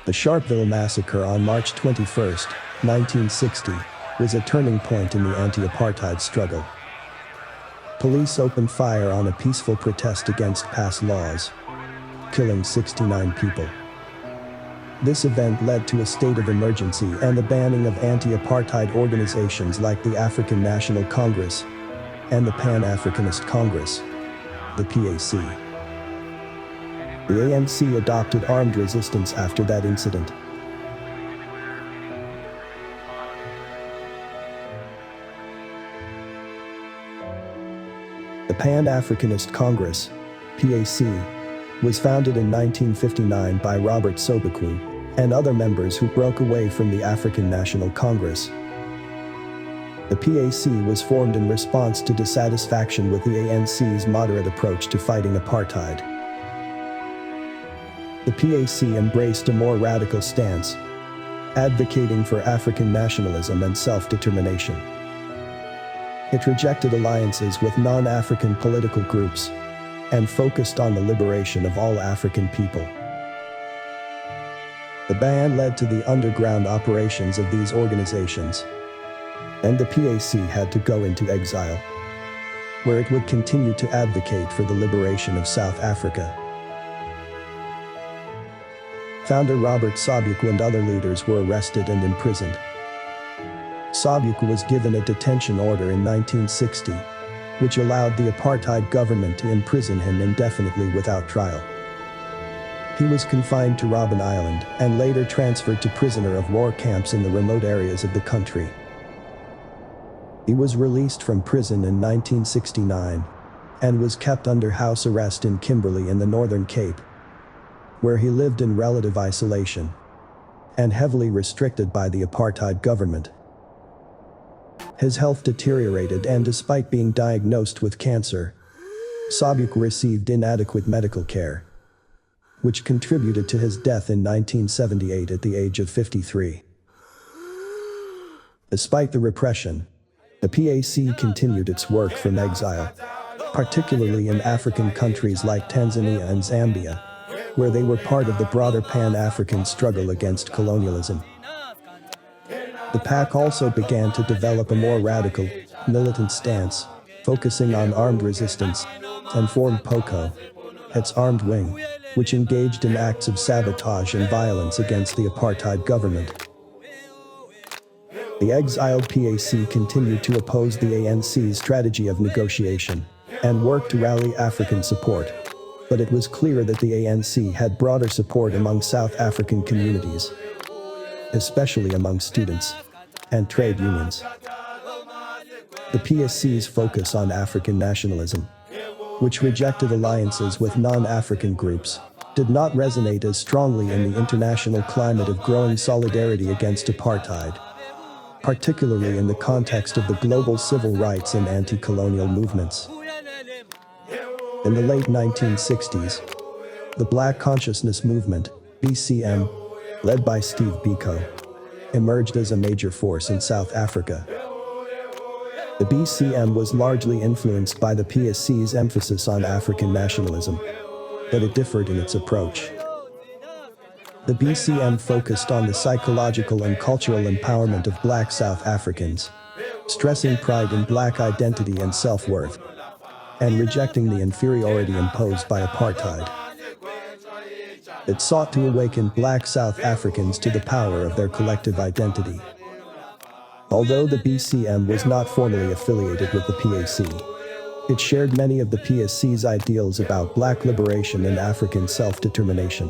The Sharpeville Massacre on March 21, 1960, was a turning point in the anti-apartheid struggle. Police opened fire on a peaceful protest against past laws, killing 69 people. This event led to a state of emergency and the banning of anti-apartheid organizations like the African National Congress and the Pan-Africanist Congress, the PAC. The ANC adopted armed resistance after that incident. The Pan-Africanist Congress, PAC, was founded in 1959 by Robert Sobukwe and other members who broke away from the African National Congress. The PAC was formed in response to dissatisfaction with the ANC's moderate approach to fighting apartheid. The PAC embraced a more radical stance, advocating for African nationalism and self-determination. It rejected alliances with non-African political groups and focused on the liberation of all African people. The ban led to the underground operations of these organizations, and the PAC had to go into exile, where it would continue to advocate for the liberation of South Africa. Founder Robert Sobukwe and other leaders were arrested and imprisoned. Sobukwe was given a detention order in 1960, which allowed the apartheid government to imprison him indefinitely without trial. He was confined to Robben Island and later transferred to prisoner of war camps in the remote areas of the country. He was released from prison in 1969 and was kept under house arrest in Kimberley in the Northern Cape, where he lived in relative isolation and heavily restricted by the apartheid government. His health deteriorated, and despite being diagnosed with cancer, Sobukwe received inadequate medical care, which contributed to his death in 1978 at the age of 53. Despite the repression, the PAC continued its work from exile, particularly in African countries like Tanzania and Zambia, where they were part of the broader Pan-African struggle against colonialism. The PAC also began to develop a more radical, militant stance, focusing on armed resistance, and formed POCO, its armed wing, which engaged in acts of sabotage and violence against the apartheid government. The exiled PAC continued to oppose the ANC's strategy of negotiation and worked to rally African support, but it was clear that the ANC had broader support among South African communities, especially among students and trade unions. The PAC's focus on African nationalism, which rejected alliances with non-African groups, did not resonate as strongly in the international climate of growing solidarity against apartheid, particularly in the context of the global civil rights and anti-colonial movements. In the late 1960s, the Black Consciousness Movement, BCM, led by Steve Biko, emerged as a major force in South Africa. The BCM was largely influenced by the PAC's emphasis on African nationalism, but it differed in its approach. The BCM focused on the psychological and cultural empowerment of Black South Africans, stressing pride in Black identity and self-worth, and rejecting the inferiority imposed by apartheid. It sought to awaken Black South Africans to the power of their collective identity. Although the BCM was not formally affiliated with the PAC, it shared many of the PAC's ideals about Black liberation and African self-determination.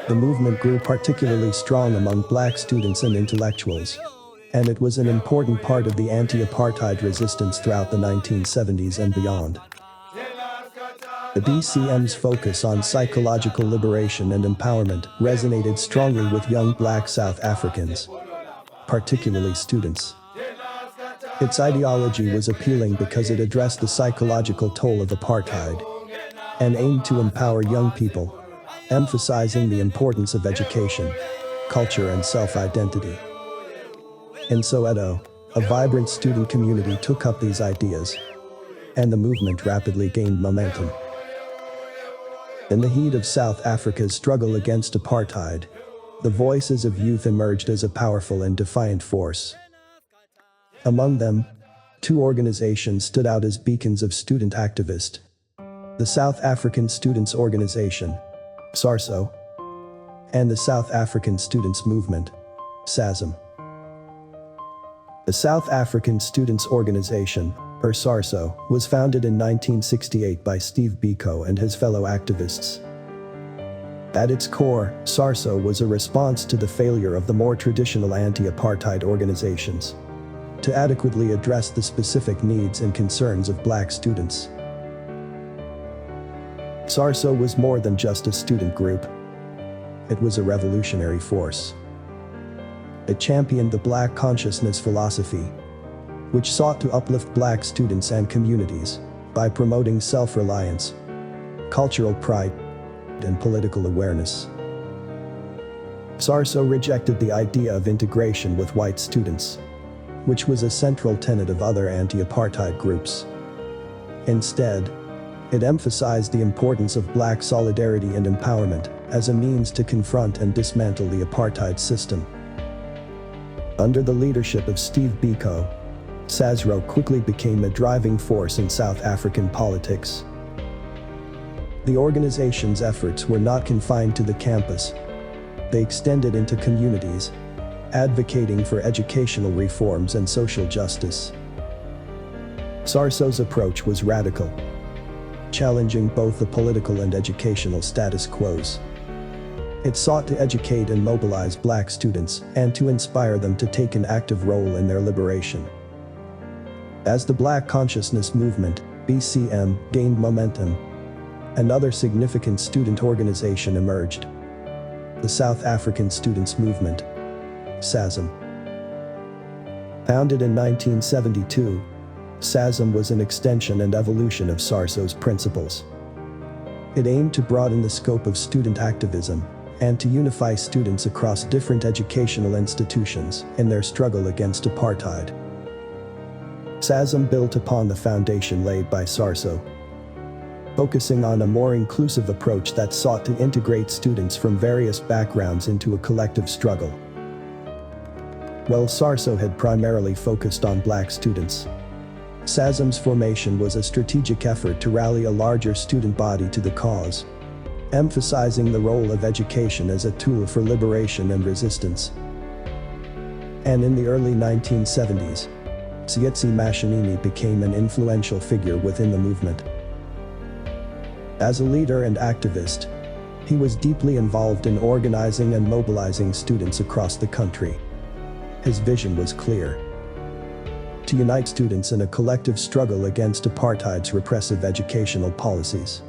The movement grew particularly strong among Black students and intellectuals, and it was an important part of the anti-apartheid resistance throughout the 1970s and beyond. The BCM's focus on psychological liberation and empowerment resonated strongly with young Black South Africans, particularly students. Its ideology was appealing because it addressed the psychological toll of apartheid and aimed to empower young people, emphasizing the importance of education, culture, and self-identity. In Soweto, a vibrant student community took up these ideas, and the movement rapidly gained momentum. In the heat of South Africa's struggle against apartheid, the voices of youth emerged as a powerful and defiant force. Among them, two organizations stood out as beacons of student activism: the South African Students' Organization, SASO, and the South African Students' Movement, SASM. The South African Students' Organization, or SASO, was founded in 1968 by Steve Biko and his fellow activists. At its core, SASO was a response to the failure of the more traditional anti-apartheid organizations to adequately address the specific needs and concerns of black students. SASO was more than just a student group. It was a revolutionary force. It championed the black consciousness philosophy, which sought to uplift black students and communities by promoting self-reliance, cultural pride, and political awareness. SASO rejected the idea of integration with white students, which was a central tenet of other anti-apartheid groups. Instead, it emphasized the importance of black solidarity and empowerment as a means to confront and dismantle the apartheid system. Under the leadership of Steve Biko, SASO quickly became a driving force in South African politics. The organization's efforts were not confined to the campus. They extended into communities, advocating for educational reforms and social justice. SASO's approach was radical, challenging both the political and educational status quos. It sought to educate and mobilize black students and to inspire them to take an active role in their liberation. As the Black Consciousness Movement, BCM, gained momentum, another significant student organization emerged: the South African Students' Movement, SASM. Founded in 1972, SASM was an extension and evolution of SASO's principles. It aimed to broaden the scope of student activism and to unify students across different educational institutions in their struggle against apartheid. SASM built upon the foundation laid by SASO, focusing on a more inclusive approach that sought to integrate students from various backgrounds into a collective struggle. While SASO had primarily focused on black students, SASM's formation was a strategic effort to rally a larger student body to the cause, emphasizing the role of education as a tool for liberation and resistance. And in the early 1970s, Tsietsi Mashinini became an influential figure within the movement. As a leader and activist, he was deeply involved in organizing and mobilizing students across the country. His vision was clear: to unite students in a collective struggle against apartheid's repressive educational policies.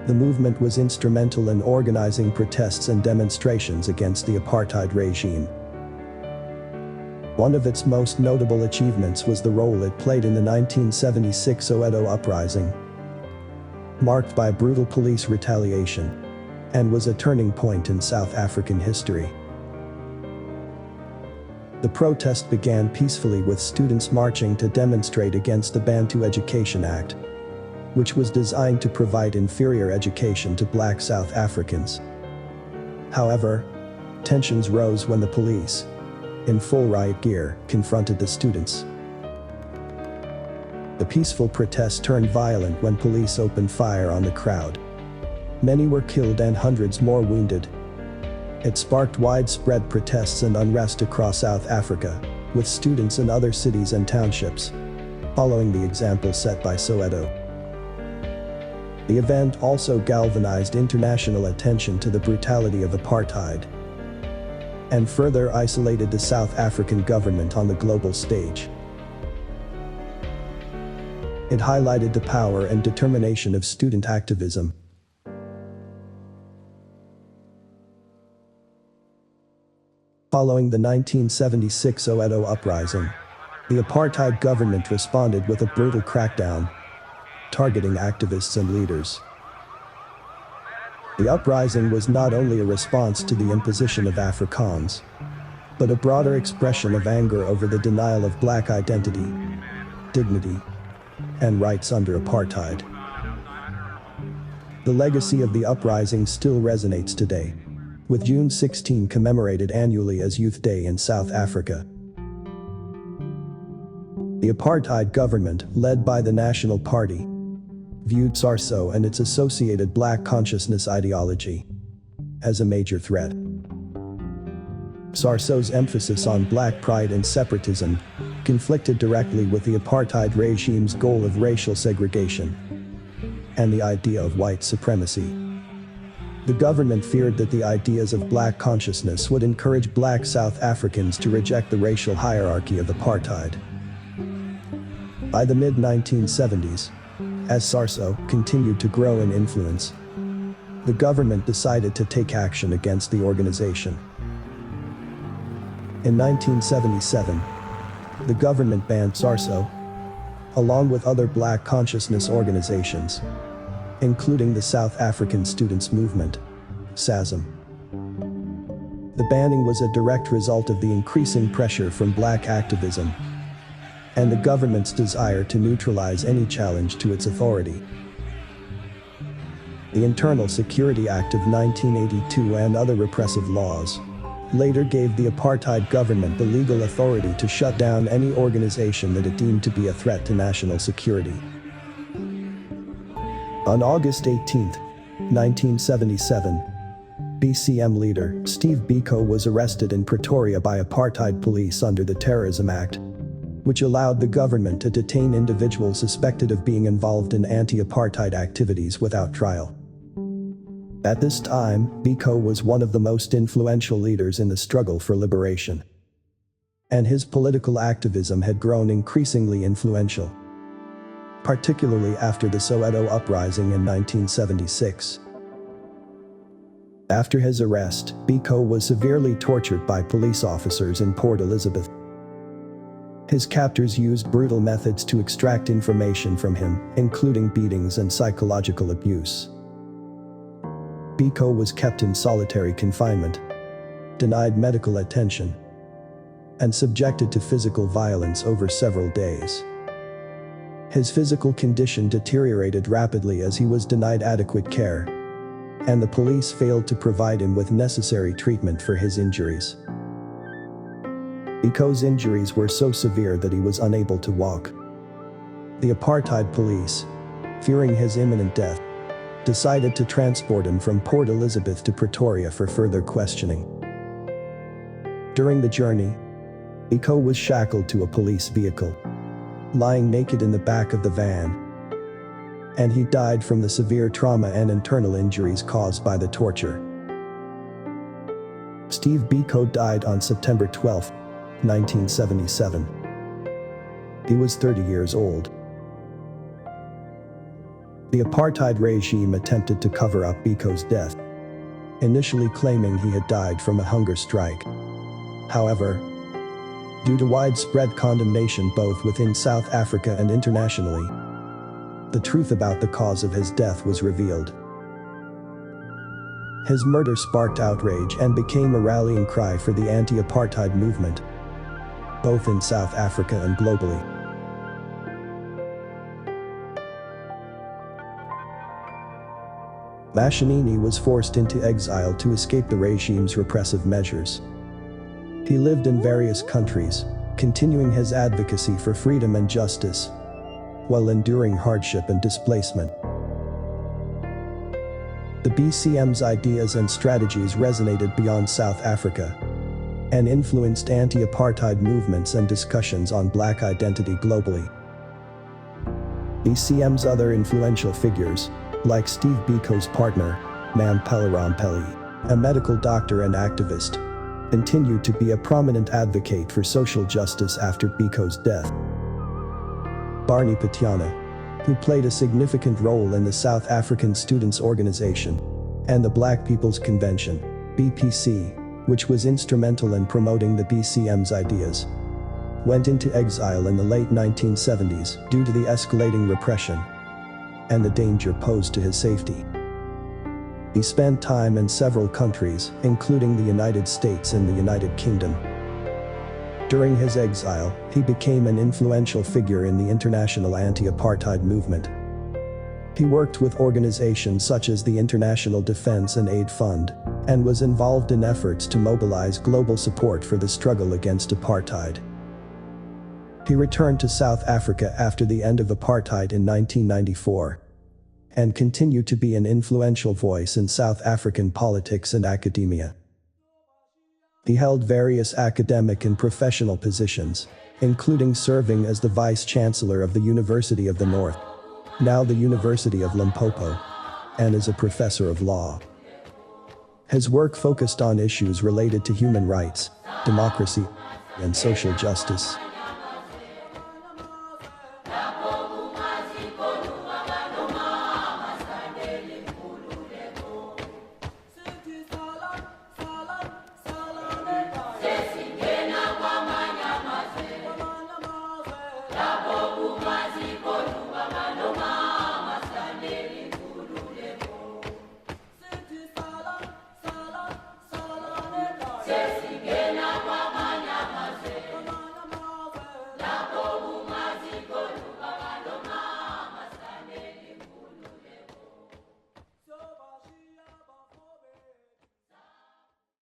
The movement was instrumental in organizing protests and demonstrations against the apartheid regime. One of its most notable achievements was the role it played in the 1976 Soweto Uprising, marked by brutal police retaliation, and was a turning point in South African history. The protest began peacefully with students marching to demonstrate against the Bantu Education Act, which was designed to provide inferior education to black South Africans. However, tensions rose when the police, in full riot gear, confronted the students. The peaceful protest turned violent when police opened fire on the crowd. Many were killed and hundreds more wounded. It sparked widespread protests and unrest across South Africa, with students in other cities and townships following the example set by Soweto. The event also galvanized international attention to the brutality of apartheid and further isolated the South African government on the global stage. It highlighted the power and determination of student activism. Following the 1976 Soweto Uprising, the apartheid government responded with a brutal crackdown, targeting activists and leaders. The uprising was not only a response to the imposition of Afrikaans, but a broader expression of anger over the denial of black identity, dignity, and rights under apartheid. The legacy of the uprising still resonates today, with June 16 commemorated annually as Youth Day in South Africa. The apartheid government, led by the National Party, viewed SASO and its associated black consciousness ideology as a major threat. SASO's emphasis on black pride and separatism conflicted directly with the apartheid regime's goal of racial segregation and the idea of white supremacy. The government feared that the ideas of black consciousness would encourage black South Africans to reject the racial hierarchy of apartheid. By the mid-1970s, as SASO continued to grow in influence, the government decided to take action against the organization. In 1977, the government banned SASO, along with other black consciousness organizations, including the South African Students' Movement, SASM. The banning was a direct result of the increasing pressure from black activism and the government's desire to neutralize any challenge to its authority. The Internal Security Act of 1982 and other repressive laws later gave the apartheid government the legal authority to shut down any organization that it deemed to be a threat to national security. On August 18, 1977, BCM leader Steve Biko was arrested in Pretoria by apartheid police under the Terrorism Act, which allowed the government to detain individuals suspected of being involved in anti-apartheid activities without trial. At this time, Biko was one of the most influential leaders in the struggle for liberation, and his political activism had grown increasingly influential, particularly after the Soweto Uprising in 1976. After his arrest, Biko was severely tortured by police officers in Port Elizabeth. His captors used brutal methods to extract information from him, including beatings and psychological abuse. Biko was kept in solitary confinement, denied medical attention, and subjected to physical violence over several days. His physical condition deteriorated rapidly as he was denied adequate care, and the police failed to provide him with necessary treatment for his injuries. Biko's injuries were so severe that he was unable to walk. The apartheid police, fearing his imminent death, decided to transport him from Port Elizabeth to Pretoria for further questioning. During the journey, Biko was shackled to a police vehicle, lying naked in the back of the van, and he died from the severe trauma and internal injuries caused by the torture. Steve Biko died on September 12, 1977. He was 30 years old. The apartheid regime attempted to cover up Biko's death, initially claiming he had died from a hunger strike. However, due to widespread condemnation both within South Africa and internationally, the truth about the cause of his death was revealed. His murder sparked outrage and became a rallying cry for the anti-apartheid movement, both in South Africa and globally. Mashinini was forced into exile to escape the regime's repressive measures. He lived in various countries, continuing his advocacy for freedom and justice, while enduring hardship and displacement. The BCM's ideas and strategies resonated beyond South Africa and influenced anti-apartheid movements and discussions on black identity globally. BCM's other influential figures, like Steve Biko's partner, Mampela Rampeli, a medical doctor and activist, continued to be a prominent advocate for social justice after Biko's death. Barney Pityana, who played a significant role in the South African Students' Organization and the Black People's Convention, BPC, which was instrumental in promoting the BCM's ideas, went into exile in the late 1970s due to the escalating repression and the danger posed to his safety. He spent time in several countries, including the United States and the United Kingdom. During his exile, he became an influential figure in the international anti-apartheid movement. He worked with organizations such as the International Defense and Aid Fund, and was involved in efforts to mobilize global support for the struggle against apartheid. He returned to South Africa after the end of apartheid in 1994, and continued to be an influential voice in South African politics and academia. He held various academic and professional positions, including serving as the Vice-Chancellor of the University of the North, now the University of Limpopo, and as a professor of law. His work focused on issues related to human rights, democracy, and social justice.